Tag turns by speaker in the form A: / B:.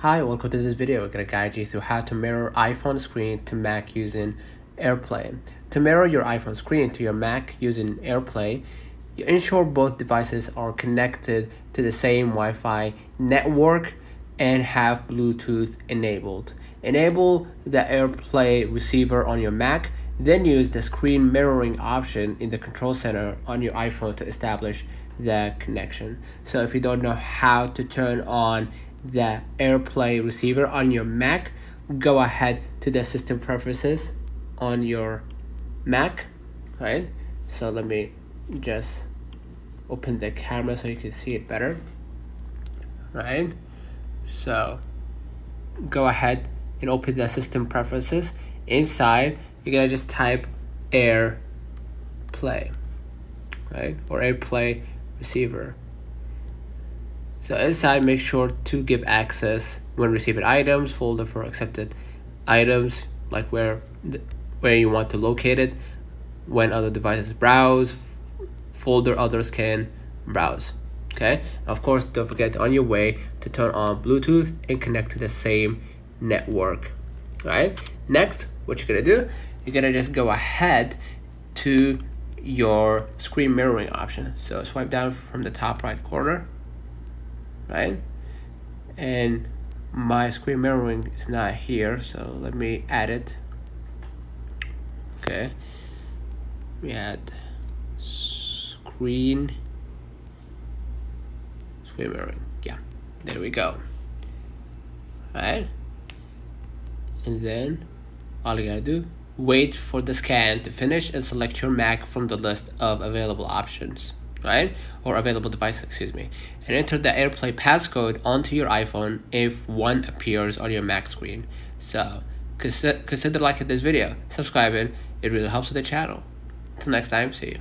A: Hi, welcome to this video. We're going to guide you through how to mirror iPhone screen to Mac using AirPlay. To mirror your iPhone screen to your Mac using AirPlay, you ensure both devices are connected to the same Wi-Fi network and have Bluetooth enabled. Enable the AirPlay receiver on your Mac, then use the screen mirroring option in the control center on your iPhone to establish the connection. So if you don't know how to turn on the AirPlay receiver on your Mac, go ahead to the system preferences on your Mac, right? So let me just open the camera so you can see it better, right? So go ahead and open the system preferences. Inside, you're gonna just type AirPlay, right? Or AirPlay receiver. So inside, make sure to give access when receiving items, folder for accepted items, like where you want to locate it, when other devices browse, folder others can browse. Okay, of course, don't forget on your way to turn on Bluetooth and connect to the same network. All right, next, what you're gonna do, you're gonna just go ahead to your screen mirroring option. So swipe down from the top right corner, right? And my screen mirroring is not here, so let me add it. Okay, we add screen mirroring. Yeah, there we go. Right, and then all you gotta do, wait for the scan to finish and select your Mac from the list of available options, right? Or available devices, excuse me, and enter the AirPlay passcode onto your iPhone if one appears on your Mac screen. So consider liking this video, subscribing, it really helps with the channel. Until next time, see you.